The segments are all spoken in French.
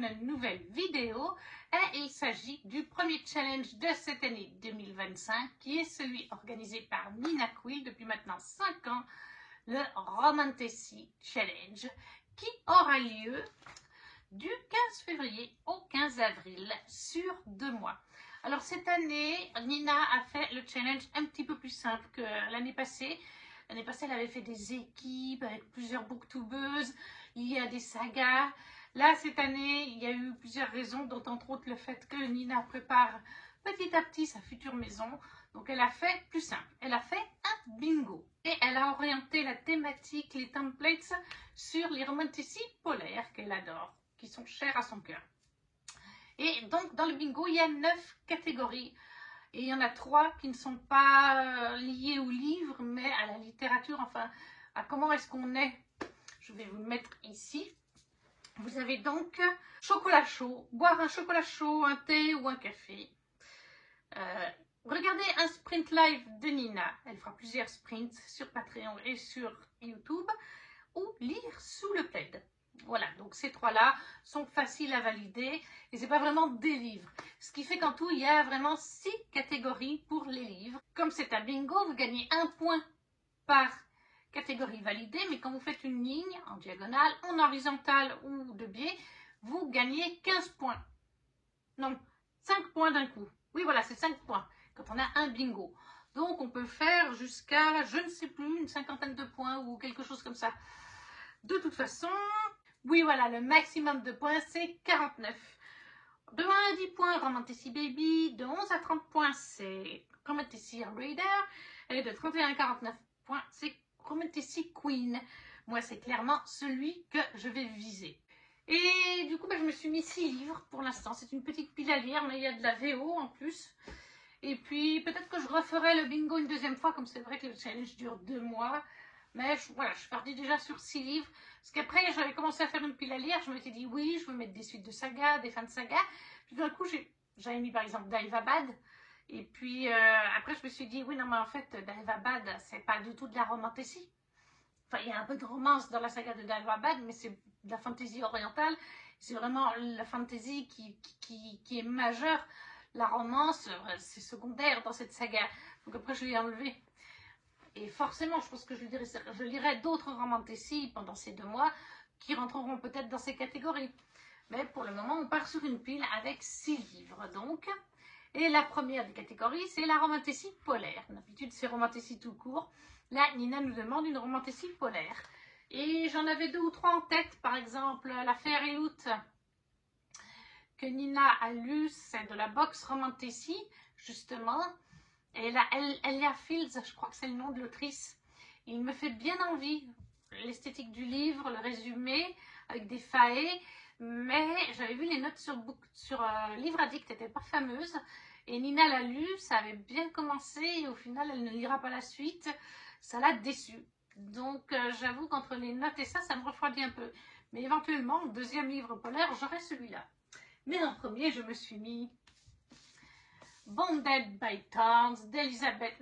une nouvelle vidéo et il s'agit du premier challenge de cette année 2025 qui est celui organisé par Nina Quill depuis maintenant 5 ans, le Romantasy Challenge qui aura lieu du 15 février au 15 avril sur 2 mois. Alors cette année, Nina a fait le challenge un petit peu plus simple que l'année passée. L'année passée, elle avait fait des équipes avec plusieurs booktubeuses, il y a des sagas. Là, cette année, il y a eu plusieurs raisons, dont entre autres le fait que Nina prépare petit à petit sa future maison. Donc elle a fait plus simple, elle a fait un bingo. Et elle a orienté la thématique, les templates sur les romantasy polaires qu'elle adore, qui sont chers à son cœur. Et donc dans le bingo, il y a 9 catégories. Et il y en a 3 qui ne sont pas liées au livre, mais à la littérature, enfin, à comment est-ce qu'on est. Je vais vous le mettre ici. Vous avez donc chocolat chaud, boire un chocolat chaud, un thé ou un café. Regardez un sprint live de Nina. Elle fera plusieurs sprints sur Patreon et sur YouTube. Ou lire sous le plaid. Voilà, donc ces 3-là sont faciles à valider et c'est pas vraiment des livres. Ce qui fait qu'en tout, il y a vraiment 6 catégories pour les livres. Comme c'est un bingo, vous gagnez 1 point par catégorie validée, mais quand vous faites une ligne en diagonale, en horizontale ou de biais, vous gagnez 15 points. Non, 5 points d'un coup. Oui, voilà, c'est 5 points quand on a un bingo. Donc on peut faire jusqu'à, je ne sais plus, une cinquantaine de points ou quelque chose comme ça. De toute façon, oui voilà, le maximum de points c'est 49. De 1 à 10 points, Romantasy Baby. De 11 à 30 points, c'est Romantasy Reader. Et de 31 à 49 points, c'est Romantasy Queen. Moi, c'est clairement celui que je vais viser. Et du coup, je me suis mis 6 livres pour l'instant. C'est une petite pile à lire, mais il y a de la VO en plus. Et puis, peut-être que je referai le bingo une deuxième fois, comme c'est vrai que le challenge dure 2 mois. Mais voilà, je suis partie déjà sur 6 livres. Parce qu'après, j'avais commencé à faire une pile à lire. Je m'étais dit, oui, je veux mettre des suites de sagas, des fins de sagas. Puis d'un coup, j'avais mis par exemple Daevabad. Et puis après, je me suis dit, oui, non, mais en fait, Daevabad, c'est pas du tout de la romantasy. Enfin, il y a un peu de romance dans la saga de Daevabad, mais c'est de la fantasy orientale. C'est vraiment la fantasy qui est majeure. La romance, c'est secondaire dans cette saga. Donc après, je l'ai enlevé. Et forcément, je pense que je lirai d'autres romantasy pendant ces 2 mois qui rentreront peut-être dans ces catégories. Mais pour le moment, on part sur une pile avec 6 livres donc. Et la première des catégories, c'est la romantasy polaire. D'habitude, c'est romantasy tout court. Là, Nina nous demande une romantasy polaire. Et j'en avais 2 ou 3 en tête. Par exemple, La Fairy-Loot que Nina a lu, c'est de la box romantasy, justement. Et là, Elia Fields, je crois que c'est le nom de l'autrice. Il me fait bien envie, l'esthétique du livre, le résumé, avec des faets. Mais j'avais vu les notes sur Livre Addict, n'étaient pas fameuses. Et Nina l'a lu, ça avait bien commencé. Et au final, elle ne lira pas la suite. Ça l'a déçue. Donc, j'avoue qu'entre les notes et ça me refroidit un peu. Mais éventuellement, deuxième livre polaire, j'aurai celui-là. Mais en premier, je me suis mis Bonded by Thorns d'Elizabeth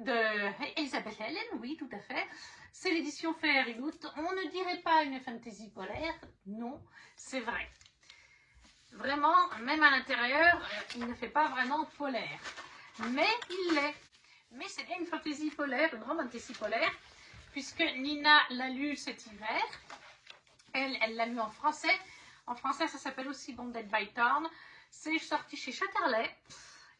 Helen, oui, tout à fait. C'est l'édition Fairy-Loot. On ne dirait pas une fantasy polaire, non, c'est vrai. Vraiment, même à l'intérieur, il ne fait pas vraiment polaire. Mais il l'est. Mais c'est bien une fantasy polaire, une romantasy polaire, puisque Nina l'a lu cet hiver. Elle l'a lu en français. En français, ça s'appelle aussi Bonded by Thorns. C'est sorti chez Chatterley.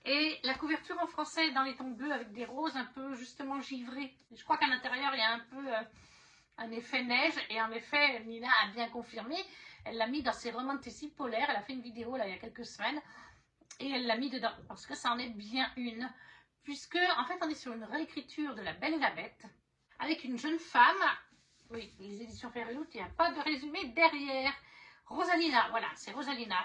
Et la couverture en français est dans les tons bleus avec des roses un peu justement givrées. Je crois qu'à l'intérieur, il y a un peu un effet neige. Et en effet, Nina a bien confirmé. Elle l'a mis dans ses romantasy polaires. Elle a fait une vidéo là il y a quelques semaines. Et elle l'a mis dedans parce que ça en est bien une. Puisque, en fait, on est sur une réécriture de La Belle et la Bête. Avec une jeune femme. Oui, les éditions Fairy-Loot, il n'y a pas de résumé derrière. Rosalina, voilà, c'est Rosalina.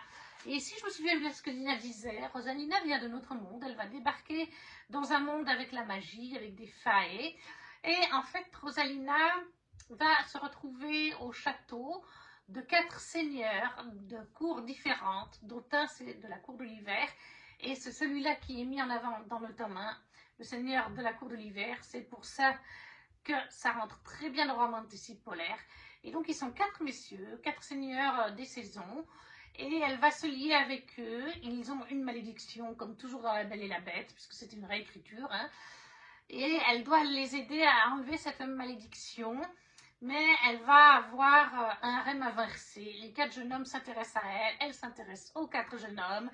Et si je me souviens bien de ce que Nina disait, Rosalina vient de notre monde, elle va débarquer dans un monde avec la magie, avec des faées. Et en fait, Rosalina va se retrouver au château de 4 seigneurs de cours différentes, dont un c'est de la cour de l'hiver. Et c'est celui-là qui est mis en avant dans le tome 1, le seigneur de la cour de l'hiver. C'est pour ça que ça rentre très bien dans le romantasy polaire. Et donc, ils sont 4 messieurs, 4 seigneurs des saisons. et elle va se lier avec eux. Ils ont une malédiction, comme toujours dans La Belle et la Bête, puisque c'est une réécriture, hein. Et elle doit les aider à enlever cette malédiction, mais elle va avoir un harem inversé. Les 4 jeunes hommes s'intéressent à elle, elle s'intéresse aux 4 jeunes hommes.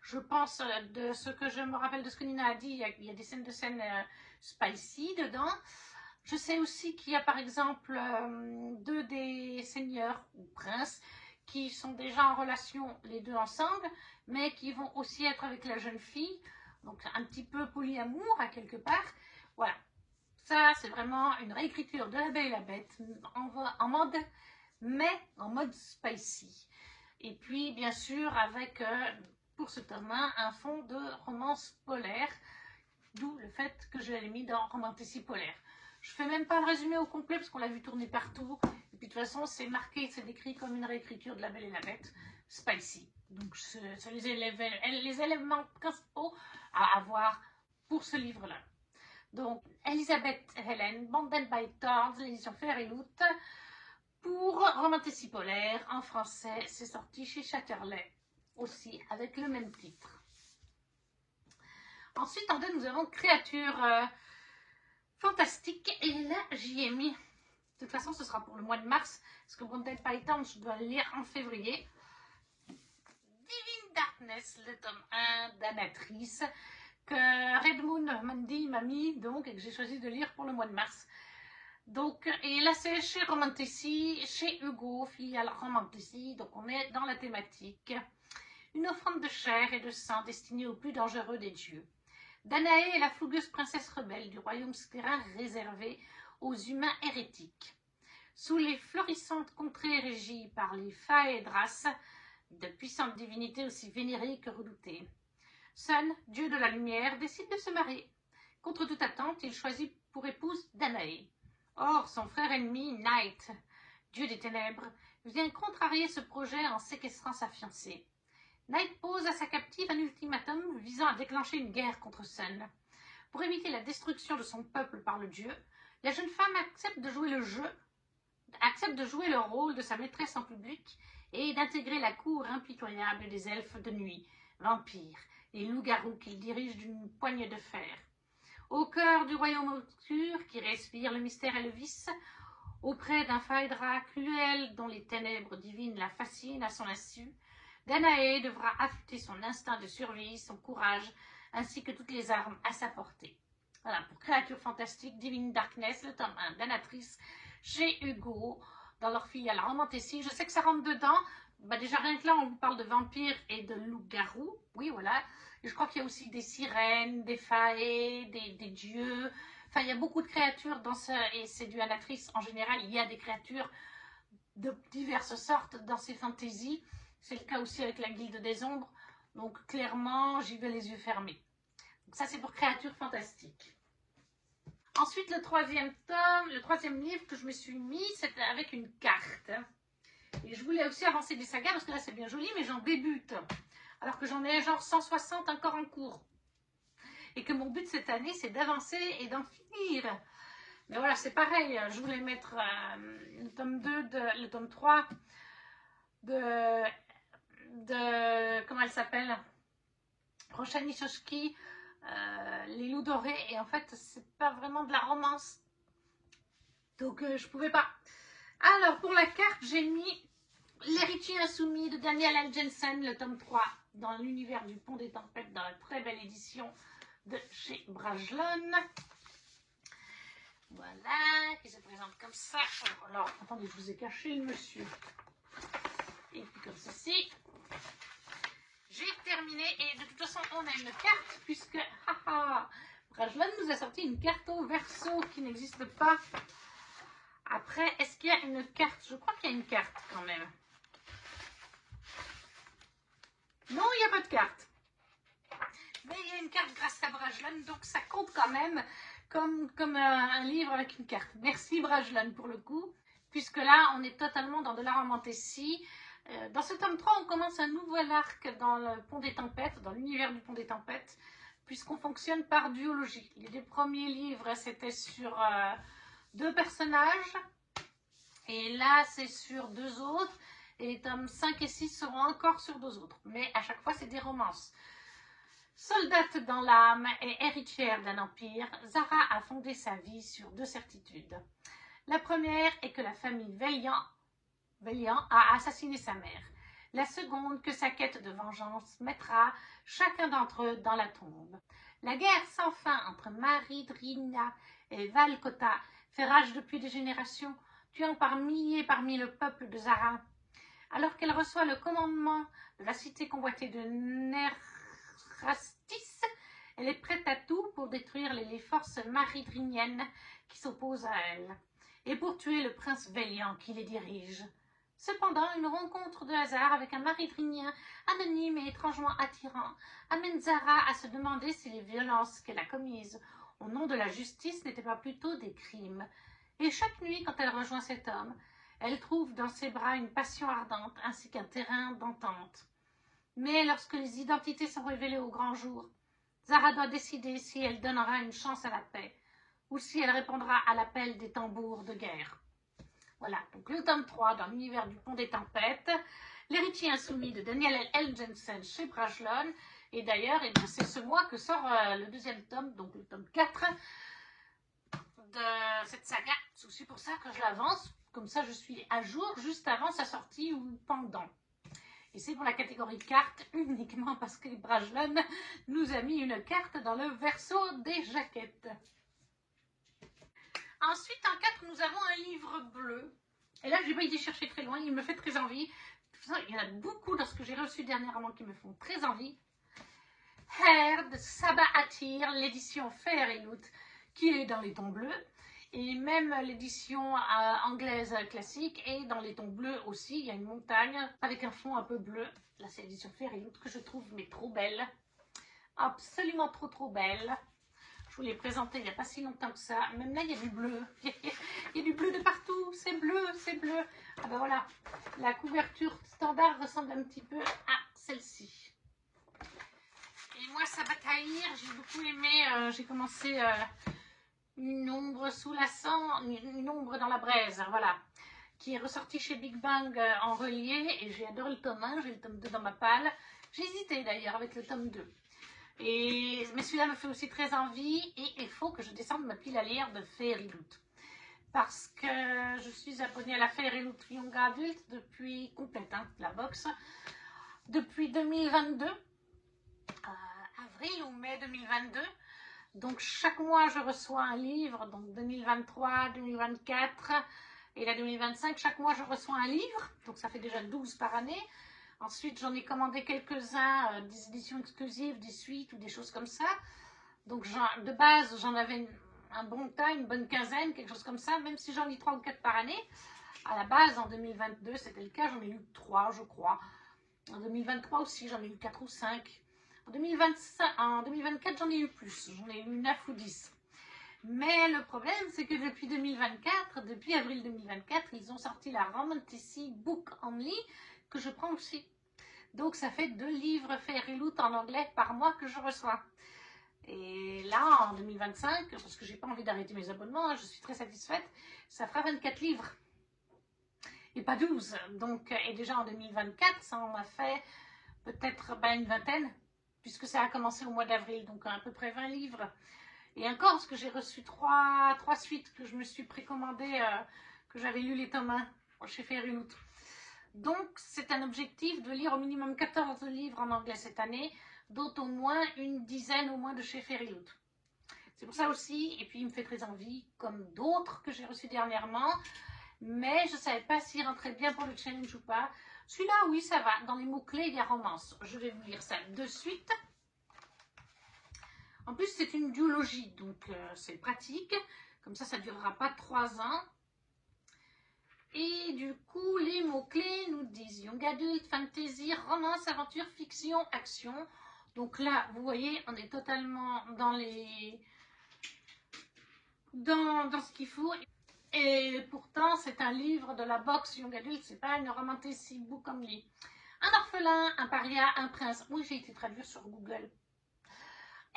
Je pense, de ce que je me rappelle de ce que Nina a dit, il y a des scènes spicy dedans. Je sais aussi qu'il y a par exemple 2 des seigneurs ou princes qui sont déjà en relation les 2 ensemble, mais qui vont aussi être avec la jeune fille, donc un petit peu polyamour à quelque part. Voilà, ça c'est vraiment une réécriture de La Belle et la Bête en mode spicy. Et puis bien sûr avec, pour ce tome 1, un fond de romance polaire, d'où le fait que je l'ai mis dans Romantici polaire. Je fais même pas le résumé au complet parce qu'on l'a vu tourner partout. Et puis de toute façon, c'est marqué, c'est décrit comme une réécriture de La Belle et la Bête, spicy. Donc c'est les éléments principaux à avoir pour ce livre-là. Donc Elisabeth Helen, Banden by Thorns, l'édition Fer et Loot. Pour Romantici polaire, en français, c'est sorti chez Chatterley, aussi avec le même titre. Ensuite, en deux, nous avons Créatures fantastiques. Et là, j'y ai mis. De toute façon, ce sera pour le mois de mars. Parce que Bonded Python, je dois le lire en février. Divine Darkness, le tome 1 d'Anatrice. Que Redmoon Mandy m'a mis, donc, et que j'ai choisi de lire pour le mois de mars. Donc, et là, c'est chez Romantici, chez Hugo, filiale Romantici. Donc, on est dans la thématique. Une offrande de chair et de sang destinée aux plus dangereux des dieux. Danaé est la fougueuse princesse rebelle du royaume souterrain réservé aux humains hérétiques. Sous les florissantes contrées régies par les Phaédras, de puissantes divinités aussi vénérées que redoutées, Sun, dieu de la lumière, décide de se marier. Contre toute attente, il choisit pour épouse Danaé. Or, son frère ennemi, Night, dieu des ténèbres, vient contrarier ce projet en séquestrant sa fiancée. Night pose à sa captive un ultimatum visant à déclencher une guerre contre Sun. Pour éviter la destruction de son peuple par le dieu, la jeune femme accepte de jouer le rôle de sa maîtresse en public et d'intégrer la cour impitoyable des elfes de nuit, vampires et loups-garous qu'il dirige d'une poignée de fer. Au cœur du royaume obscur qui respire le mystère et le vice, auprès d'un Phaédra cruel dont les ténèbres divines la fascinent à son insu, Danaé devra affûter son instinct de survie, son courage, ainsi que toutes les armes à sa portée. Voilà, pour Créatures fantastiques, Divine Darkness, le tome 1 d'Anatrice, chez Hugo, dans leur filiale Romantici. Je sais que ça rentre dedans. Bah déjà, rien que là, on vous parle de vampires et de loups-garous. Oui, voilà. Et je crois qu'il y a aussi des sirènes, des faées, des dieux. Enfin, il y a beaucoup de créatures dans ce... Et c'est du Anatrice. En général, il y a des créatures de diverses sortes dans ces fantaisies. C'est le cas aussi avec la Guilde des Ombres. Donc, clairement, j'y vais les yeux fermés. Donc, ça, c'est pour Créatures fantastiques. Ensuite, le troisième livre que je me suis mis, c'était avec une carte. Et je voulais aussi avancer des sagas, parce que là, c'est bien joli, mais j'en débute. Alors que j'en ai genre 160 encore en cours. Et que mon but cette année, c'est d'avancer et d'en finir. Mais voilà, c'est pareil. Je voulais mettre le tome 2, le tome 3 de comment elle s'appelle, Roshani Shoshki, Les Loups Dorés, et en fait c'est pas vraiment de la romance, donc je pouvais pas. Alors pour la carte, j'ai mis L'Héritier Insoumis de Daniel L. Jensen, le tome 3, dans l'univers du Pont des Tempêtes, dans la très belle édition de chez Brajlon. Voilà, qui se présente comme ça. Alors attendez, je vous ai caché le monsieur. Et puis comme ceci. J'ai terminé, et de toute façon on a une carte, puisque Brajlon nous a sorti une carte au verso qui n'existe pas. Après, est-ce qu'il y a une carte? Je crois qu'il y a une carte quand même. Non, il n'y a pas de carte. Mais il y a une carte grâce à Brajlon, donc ça compte quand même comme un livre avec une carte. Merci Brajlon pour le coup, puisque là on est totalement dans de la Romantici. Dans ce tome 3, on commence un nouvel arc dans le Pont des Tempêtes, dans l'univers du Pont des Tempêtes, puisqu'on fonctionne par duologie. Les deux premiers livres, c'était sur 2 personnages, et là, c'est sur 2 autres. Et les tomes 5 et 6 seront encore sur 2 autres. Mais à chaque fois, c'est des romances. Soldate dans l'âme et héritière d'un empire, Zara a fondé sa vie sur 2 certitudes. La première est que la famille Valiant a assassiné sa mère. La seconde, que sa quête de vengeance mettra chacun d'entre eux dans la tombe. La guerre sans fin entre Maridrina et Valcota fait rage depuis des générations, tuant par milliers parmi le peuple de Zara. Alors qu'elle reçoit le commandement de la cité convoitée de Nerastis, elle est prête à tout pour détruire les forces maridriniennes qui s'opposent à elle, et pour tuer le prince Valiant qui les dirige. Cependant, une rencontre de hasard avec un maridrinien anonyme et étrangement attirant amène Zara à se demander si les violences qu'elle a commises au nom de la justice n'étaient pas plutôt des crimes. Et chaque nuit, quand elle rejoint cet homme, elle trouve dans ses bras une passion ardente ainsi qu'un terrain d'entente. Mais lorsque les identités sont révélées au grand jour, Zara doit décider si elle donnera une chance à la paix ou si elle répondra à l'appel des tambours de guerre. Voilà, donc le tome 3 dans l'univers du Pont des Tempêtes, l'héritier insoumis de Daniel L. Jensen chez Brajlon. Et d'ailleurs, c'est ce mois que sort le 2e tome, donc le tome 4 de cette saga. C'est aussi pour ça que je l'avance, comme ça je suis à jour juste avant sa sortie ou pendant. Et c'est pour la catégorie carte uniquement parce que Brajlon nous a mis une carte dans le verso des jaquettes. Ensuite, en 4, nous avons un livre bleu. Et là, je n'ai pas été chercher très loin, il me fait très envie. Il y en a beaucoup dans ce que j'ai reçu dernièrement qui me font très envie. Hair de Saba Attir, l'édition Fairyloot, qui est dans les tons bleus. Et même l'édition anglaise classique est dans les tons bleus aussi. Il y a une montagne avec un fond un peu bleu. Là, c'est l'édition Fairyloot que je trouve mais trop belle. Absolument trop belle. Je vous l'ai présenté il n'y a pas si longtemps que ça. Même là, il y a du bleu. Il y a du bleu de partout. C'est bleu, c'est bleu. Ah ben voilà. La couverture standard ressemble un petit peu à celle-ci. Et moi, ça va taillir. J'ai beaucoup aimé. J'ai commencé une ombre sous la sang, une ombre dans la braise. Voilà. Qui est ressorti chez Big Bang en relié. Et j'ai adoré le tome 1. J'ai le tome 2 dans ma palle. J'ai hésité d'ailleurs avec le tome 2. Mais celui-là me fait aussi très envie et il faut que je descende ma pile à lire de Fairyloot. Parce que je suis abonnée à la Fairyloot Young Adult depuis complète, la box, depuis 2022, avril ou mai 2022. Donc chaque mois je reçois un livre, donc 2023, 2024 et la 2025, chaque mois je reçois un livre, donc ça fait déjà 12 par année. Ensuite, j'en ai commandé quelques-uns, des éditions exclusives, des suites ou des choses comme ça. Donc, de base, j'en avais un bon tas, une bonne quinzaine, quelque chose comme ça, même si j'en lis 3 ou 4 par année. À la base, en 2022, c'était le cas, j'en ai eu 3, je crois. En 2023 aussi, j'en ai eu 4 ou 5. En 2024, j'en ai eu plus, j'en ai eu 9 ou 10. Mais le problème, c'est que depuis 2024, depuis avril 2024, ils ont sorti la Romantasy Book Only, que je prends aussi. Donc ça fait 2 livres Fairyloot en anglais par mois que je reçois. Et là en 2025, parce que j'ai pas envie d'arrêter mes abonnements, je suis très satisfaite, ça fera 24 livres. Et pas 12. Donc, et déjà en 2024, ça en a fait peut-être une vingtaine, puisque ça a commencé au mois d'avril, donc à peu près 20 livres. Et encore, parce que j'ai reçu 3 suites que je me suis précommandées, que j'avais lu les tomes 1 chez Fairyloot. Donc, c'est un objectif de lire au minimum 14 livres en anglais cette année, dont au moins une dizaine au moins de chez Fairyloot. C'est pour ça aussi, et puis il me fait très envie, comme d'autres que j'ai reçus dernièrement, mais je ne savais pas s'il rentrait bien pour le challenge ou pas. Celui-là, oui, ça va. Dans les mots-clés, il y a romance. Je vais vous lire ça de suite. En plus, c'est une duologie, donc c'est pratique. Comme ça ne durera pas 3 ans. Et du coup, les mots-clés nous disent Young Adult, Fantasy, Romance, Aventure, Fiction, Action. Donc là, vous voyez, on est totalement dans ce qu'il faut. Et pourtant, c'est un livre de la box Young Adult, c'est pas une Romantasy Book Only. Un orphelin, un paria, un prince. Oui, j'ai été traduire sur Google.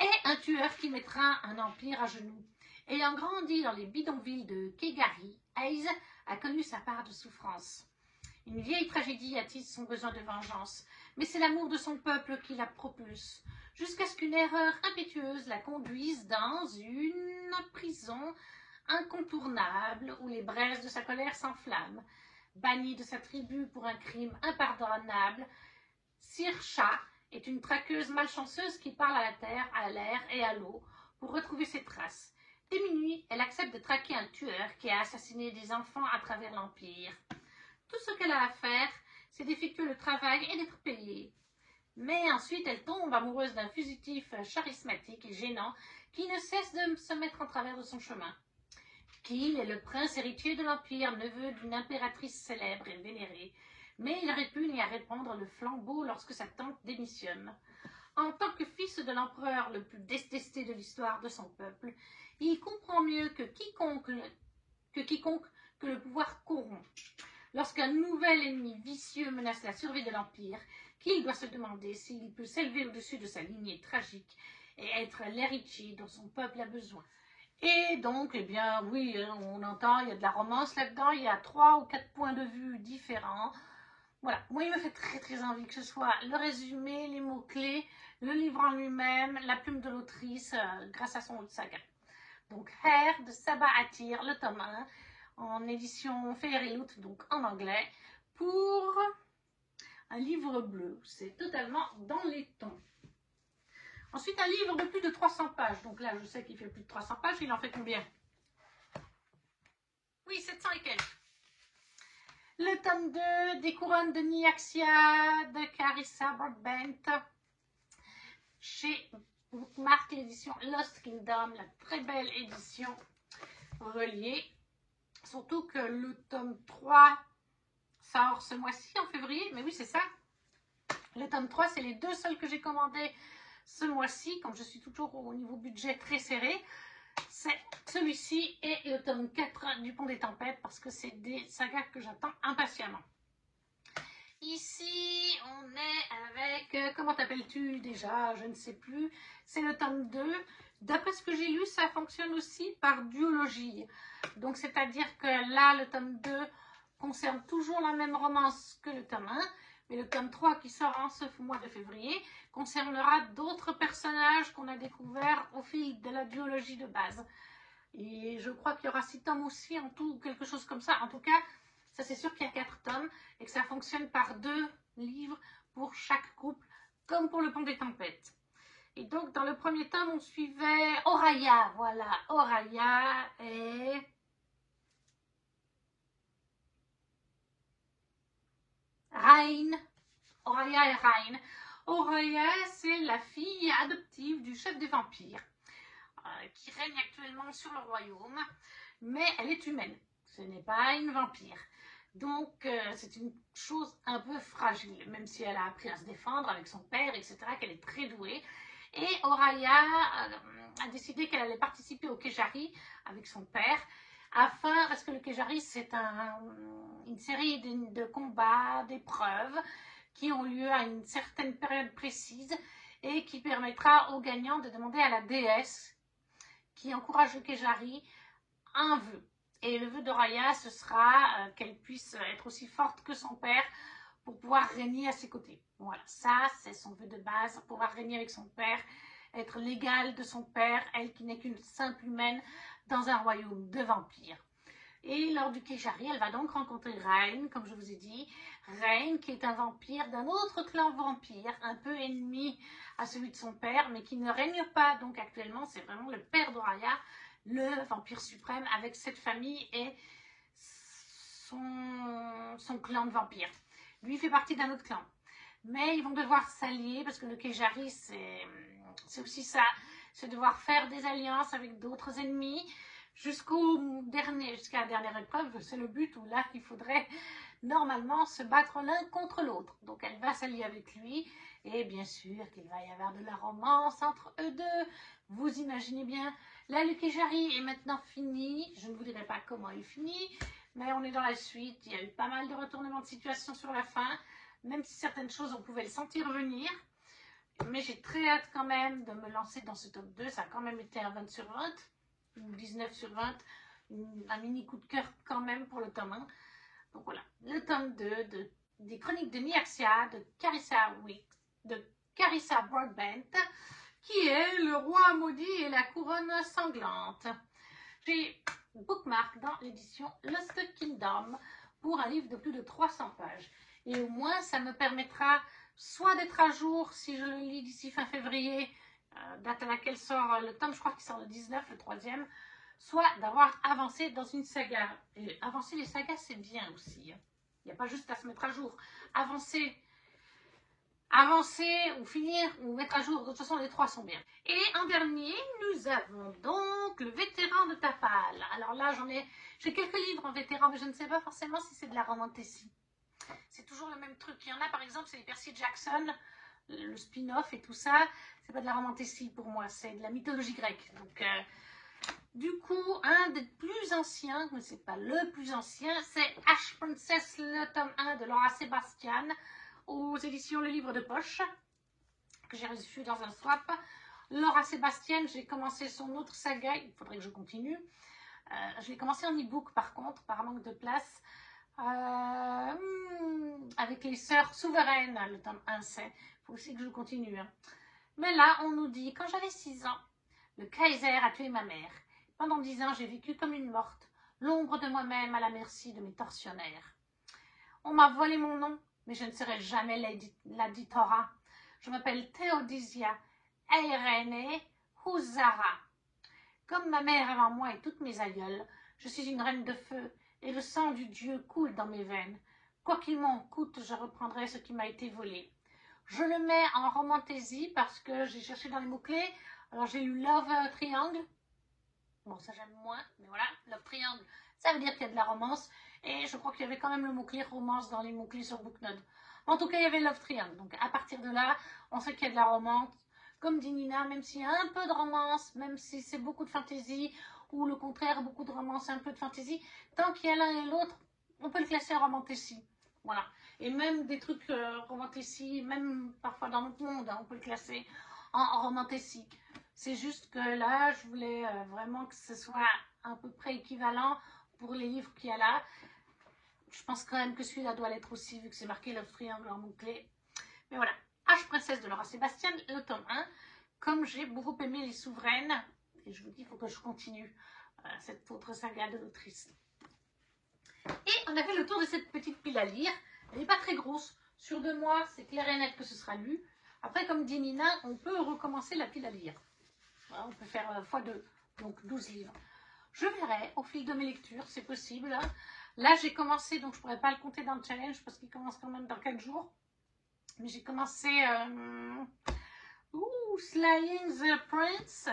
Et un tueur qui mettra un empire à genoux. Ayant grandi dans les bidonvilles de Kegari, Hayes a connu sa part de souffrance. Une vieille tragédie attise son besoin de vengeance, mais c'est l'amour de son peuple qui la propulse, jusqu'à ce qu'une erreur impétueuse la conduise dans une prison incontournable où les braises de sa colère s'enflamment. Bannie de sa tribu pour un crime impardonnable, Saoirse est une traqueuse malchanceuse qui parle à la terre, à l'air et à l'eau pour retrouver ses traces. Dès minuit, elle accepte de traquer un tueur qui a assassiné des enfants à travers l'Empire. Tout ce qu'elle a à faire, c'est d'effectuer le travail et d'être payée. Mais ensuite, elle tombe amoureuse d'un fugitif charismatique et gênant qui ne cesse de se mettre en travers de son chemin. Qu'il est le prince héritier de l'Empire, neveu d'une impératrice célèbre et vénérée, mais il répugne à répandre le flambeau lorsque sa tante démissionne. En tant que fils de l'empereur le plus détesté de l'histoire de son peuple, il comprend mieux que quiconque que le pouvoir corrompt. Lorsqu'un nouvel ennemi vicieux menace la survie de l'Empire, qu'il doit se demander s'il peut s'élever au-dessus de sa lignée tragique et être l'héritier dont son peuple a besoin. Et donc, eh bien, oui, on entend, il y a de la romance là-dedans, il y a 3 ou 4 points de vue différents. Voilà, moi, il me fait très très envie que ce soit le résumé, les mots-clés, le livre en lui-même, la plume de l'autrice, grâce à son autre saga. Donc, Hair de Sabaa Attir, le tome 1, en édition Fairyloot, donc en anglais, pour un livre bleu. C'est totalement dans les tons. Ensuite, un livre de plus de 300 pages. Donc là, je sais qu'il fait plus de 300 pages. Il en fait combien? Oui, 700 et quelques. Le tome 2 des couronnes de Nyaxia de Carissa Broadbent chez Bookmark, l'édition Lost Kingdom, la très belle édition reliée. Surtout que le tome 3 sort ce mois-ci, en février. Mais oui, c'est ça. Le tome 3, c'est les 2 seuls que j'ai commandés ce mois-ci, comme je suis toujours au niveau budget très serré. C'est celui-ci et le tome 4 du Pont des Tempêtes, parce que c'est des sagas que j'attends impatiemment. Ici, on est avec, comment t'appelles-tu déjà? Je ne sais plus. C'est le tome 2. D'après ce que j'ai lu, ça fonctionne aussi par duologie. Donc, c'est-à-dire que là, le tome 2 concerne toujours la même romance que le tome 1. Mais le tome 3 qui sort en ce mois de février concernera d'autres personnages qu'on a découverts au fil de la duologie de base. Et je crois qu'il y aura 6 tomes aussi en tout, quelque chose comme ça. En tout cas, ça c'est sûr qu'il y a 4 tomes et que ça fonctionne par 2 livres pour chaque couple, comme pour le Pont des Tempêtes. Et donc, dans le premier tome, on suivait Oraya. Voilà, Oraya et... Rain. Oraya et Rain. Oraya, c'est la fille adoptive du chef des vampires qui règne actuellement sur le royaume, mais elle est humaine. Ce n'est pas une vampire. Donc, c'est une chose un peu fragile, même si elle a appris à se défendre avec son père, etc., qu'elle est très douée. Et Oraya a décidé qu'elle allait participer au Kejari avec son père, parce que le Kejari, c'est une série de combats, d'épreuves, qui ont lieu à une certaine période précise et qui permettra aux gagnants de demander à la déesse qui encourage le Kejari un vœu. Et le vœu d'Oraya, ce sera qu'elle puisse être aussi forte que son père pour pouvoir régner à ses côtés. Voilà, ça c'est son vœu de base, pouvoir régner avec son père, être l'égale de son père, elle qui n'est qu'une simple humaine dans un royaume de vampires. Et lors du Kejari, elle va donc rencontrer Rain, comme je vous ai dit. Rain, qui est un vampire d'un autre clan vampire, un peu ennemi à celui de son père, mais qui ne règne pas. Donc actuellement, c'est vraiment le père d'Oraya, le vampire suprême, avec cette famille et son clan de vampires. Lui fait partie d'un autre clan. Mais ils vont devoir s'allier, parce que le Kejari, c'est aussi ça. C'est devoir faire des alliances avec d'autres ennemis, jusqu'à la dernière épreuve, c'est le but où là, il faudrait normalement se battre l'un contre l'autre. Donc, elle va s'allier avec lui et bien sûr qu'il va y avoir de la romance entre eux deux. Vous imaginez bien, là, le Kejari est maintenant fini. Je ne vous dirai pas comment il finit, mais on est dans la suite. Il y a eu pas mal de retournements de situation sur la fin, même si certaines choses, on pouvait le sentir venir. Mais j'ai très hâte quand même de me lancer dans ce top 2. Ça a quand même été un 20 sur 20. 19 sur 20, un mini coup de cœur quand même pour le tome 1. Donc voilà, le tome 2 des Chroniques de Nyarsia de Carissa Broadbent, qui est Le Roi Maudit et la Couronne Sanglante. J'ai bookmark dans l'édition Lost Kingdom pour un livre de plus de 300 pages. Et au moins, ça me permettra soit d'être à jour si je le lis d'ici fin février, date à laquelle sort le tome, je crois qu'il sort le 19, le troisième, soit d'avoir avancé dans une saga. Et avancer les sagas, c'est bien aussi. Il n'y a pas juste à se mettre à jour. Avancer ou finir ou mettre à jour, de toute façon les trois sont bien. Et en dernier, nous avons donc Le Vétéran de Tapal. Alors là, j'ai quelques livres en vétéran, mais je ne sais pas forcément si c'est de la romantécie. C'est toujours le même truc. Il y en a par exemple, c'est les Percy Jackson, le spin-off et tout ça. C'est pas de la romantécie pour moi, c'est de la mythologie grecque. Donc du coup, un des plus anciens, mais c'est pas le plus ancien, c'est Ash Princess, le tome 1 de Laura Sebastian, aux éditions Le Livre de Poche, que j'ai reçu dans un swap. Laura Sebastian, j'ai commencé son autre saga, il faudrait que je continue. Je l'ai commencé en e-book par contre, par manque de place, avec les Sœurs Souveraines, le tome 1 c'est. Il faut aussi que je continue. Hein. Mais là, on nous dit, quand j'avais 6 ans, le Kaiser a tué ma mère. Pendant 10 ans, j'ai vécu comme une morte, l'ombre de moi-même à la merci de mes tortionnaires. On m'a volé mon nom, mais je ne serai jamais Lady Thora. Je m'appelle Théodisia Eirene Huzara. Comme ma mère avant moi et toutes mes aïeules, je suis une reine de feu et le sang du dieu coule dans mes veines. Quoi qu'il m'en coûte, je reprendrai ce qui m'a été volé. Je le mets en romantaisie parce que j'ai cherché dans les mots-clés. Alors j'ai eu Love Triangle. Bon, ça j'aime moins, mais voilà, Love Triangle, ça veut dire qu'il y a de la romance. Et je crois qu'il y avait quand même le mot-clé romance dans les mots-clés sur Booknode. En tout cas, il y avait Love Triangle. Donc à partir de là, on sait qu'il y a de la romance. Comme dit Nina, même s'il y a un peu de romance, même si c'est beaucoup de fantaisie, ou le contraire, beaucoup de romance et un peu de fantaisie, tant qu'il y a l'un et l'autre, on peut le classer en romantécie. Voilà. Et même des trucs romantécie, même parfois dans notre monde, hein, on peut le classer en romantécie. C'est juste que là, je voulais vraiment que ce soit à peu près équivalent pour les livres qu'il y a là. Je pense quand même que celui-là doit l'être aussi, vu que c'est marqué Love Triangle en mots-clés. Mais voilà, H Princesse de Laura Sebastian, le tome 1. Comme j'ai beaucoup aimé Les Souveraines, et je vous dis, il faut que je continue cette autre saga de l'autrice. Et on a fait le tour de cette petite pile à lire. Elle n'est pas très grosse. Sur 2 mois, c'est clair et net que ce sera lu. Après, comme dit Nina, on peut recommencer la pile à lire. Voilà, on peut faire x2, donc 12 livres. Je verrai au fil de mes lectures, c'est possible. Là, j'ai commencé, donc je ne pourrais pas le compter dans le challenge parce qu'il commence quand même dans 4 jours. Mais j'ai commencé Slaying the Prince.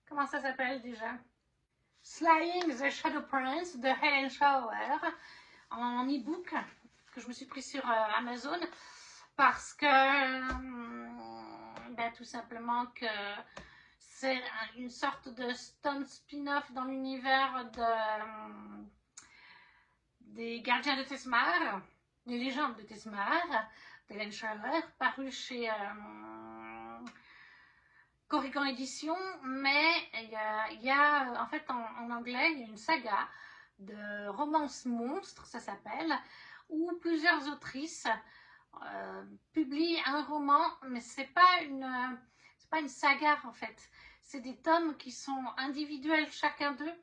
Comment ça s'appelle déjà? Slaying the Shadow Prince de Helen Shower en e-book que je me suis pris sur Amazon parce que tout simplement que c'est une sorte de stone spin-off dans l'univers des Gardiens de Tesmar, des légendes de Tesmar, d'Helen Shower, paru chez Corrigan Édition, mais il y a en fait en anglais, il y a une saga de romance monstre, ça s'appelle, où plusieurs autrices publient un roman, mais c'est pas une saga en fait. C'est des tomes qui sont individuels chacun d'eux,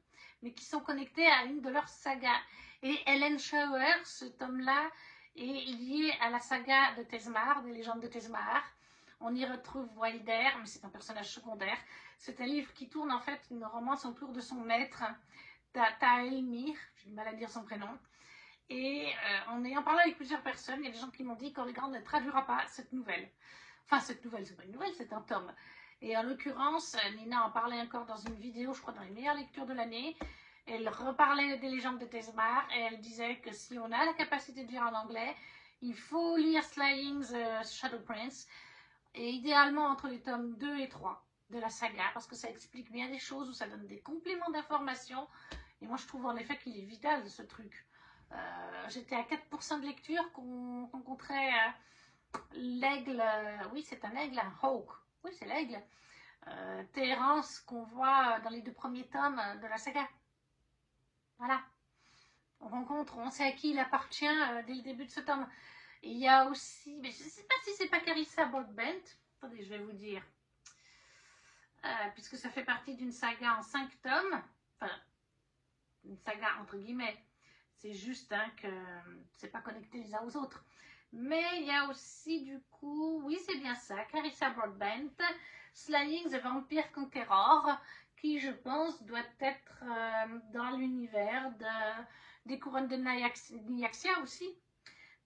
mais qui sont connectés à une de leurs sagas. Et Helen Shower, ce tome-là, est lié à la saga de Tesmar, des légendes de Tesmar. On y retrouve Wilder, mais c'est un personnage secondaire. C'est un livre qui tourne en fait une romance autour de son maître, Taelmir, j'ai du mal à dire son prénom. Et en ayant parlé avec plusieurs personnes, il y a des gens qui m'ont dit qu'Corrigan ne traduira pas cette nouvelle. Enfin, cette nouvelle, c'est pas une nouvelle, c'est un tome. Et en l'occurrence, Nina en parlait encore dans une vidéo, je crois dans les meilleures lectures de l'année. Elle reparlait des légendes de Tesmar et elle disait que si on a la capacité de lire en anglais, il faut lire Slaying the Shadow Prince. Et idéalement entre les tomes 2 et 3 de la saga, parce que ça explique bien des choses, ou ça donne des compléments d'information. Et moi, je trouve en effet qu'il est vital, ce truc. J'étais à 4% de lecture qu'on rencontrait l'aigle, oui, c'est un aigle, un hawk, oui, c'est l'aigle, Thérence qu'on voit dans les 2 premiers tomes de la saga. Voilà. On rencontre, on sait à qui il appartient dès le début de ce tome. Et il y a aussi, mais je ne sais pas si c'est pas Carissa Broadbent. Attendez, je vais vous dire. Puisque ça fait partie d'une saga en 5 tomes. Enfin, une saga entre guillemets. C'est juste que c'est pas connecté les uns aux autres. Mais il y a aussi du coup, oui c'est bien ça, Carissa Broadbent, Slaying the Vampire Conqueror, qui je pense doit être dans l'univers des couronnes de Nyaxia aussi.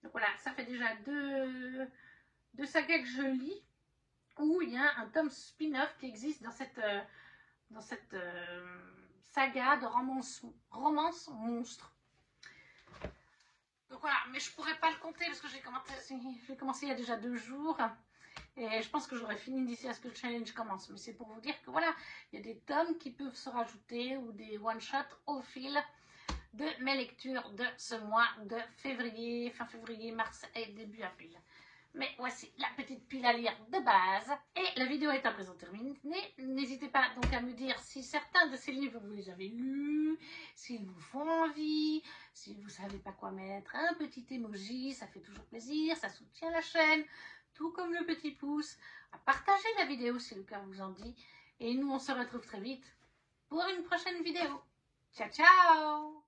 Donc voilà, ça fait déjà deux sagas que je lis, où il y a un tome spin-off qui existe dans cette saga de romance monstre. Donc voilà, mais je pourrais pas le compter parce que j'ai commencé il y a déjà 2 jours. Et je pense que j'aurai fini d'ici à ce que le challenge commence. Mais c'est pour vous dire que voilà, il y a des tomes qui peuvent se rajouter ou des one-shots au fil de mes lectures de ce mois de février, fin février, mars et début avril. Mais voici la petite pile à lire de base. Et la vidéo est à présent terminée. N'hésitez pas donc à me dire si certains de ces livres vous les avez lus, s'ils vous font envie, si vous ne savez pas quoi mettre, un petit emoji, ça fait toujours plaisir, ça soutient la chaîne, tout comme le petit pouce. À partager la vidéo si le cœur vous en dit. Et nous on se retrouve très vite pour une prochaine vidéo. Ciao ciao!